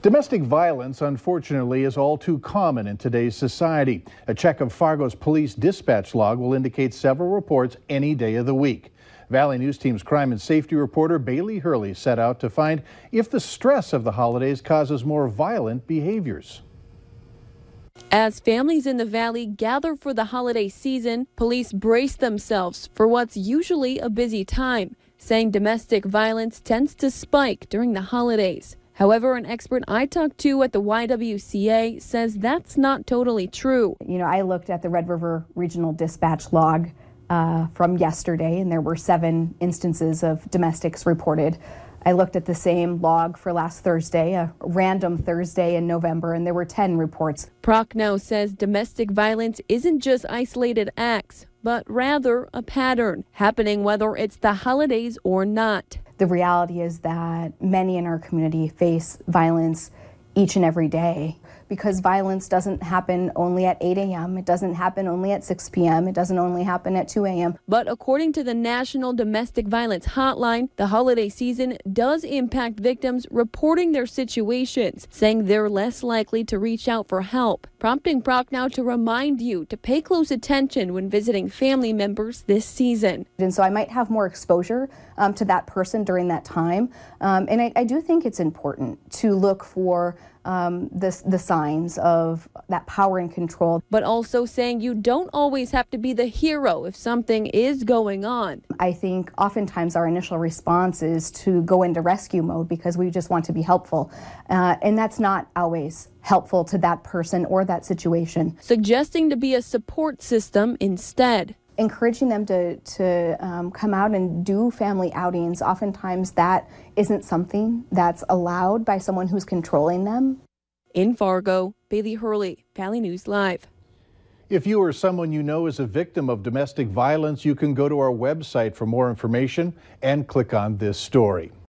Domestic violence, unfortunately, is all too common in today's society. A check of Fargo's police dispatch log will indicate several reports any day of the week. Valley News Team's crime and safety reporter Bailey Hurley set out to find if the stress of the holidays causes more violent behaviors. As families in the Valley gather for the holiday season, police brace themselves for what's usually a busy time, saying domestic violence tends to spike during the holidays. However, an expert I talked to at the YWCA says that's not totally true. I looked at the Red River Regional Dispatch log from yesterday, and there were 7 instances of domestics reported. I looked at the same log for last Thursday, a random Thursday in November, and there were 10 reports. Prochnow says domestic violence isn't just isolated acts, but rather a pattern happening whether it's the holidays or not. The reality is that many in our community face violence each and every day, because violence doesn't happen only at 8 a.m. It doesn't happen only at 6 p.m. It doesn't only happen at 2 a.m. But according to the National Domestic Violence Hotline, the holiday season does impact victims reporting their situations, saying they're less likely to reach out for help, prompting Prochnow to remind you to pay close attention when visiting family members this season. And so I might have more exposure to that person during that time. And I do think it's important to look for the signs of that power and control. But also saying you don't always have to be the hero if something is going on. I think oftentimes our initial response is to go into rescue mode because we just want to be helpful. And that's not always helpful to that person or that situation. Suggesting to be a support system instead. Encouraging them to come out and do family outings. Oftentimes that isn't something that's allowed by someone who's controlling them. In Fargo, Bailey Hurley, Valley News Live. If you or someone you know is a victim of domestic violence, you can go to our website for more information and click on this story.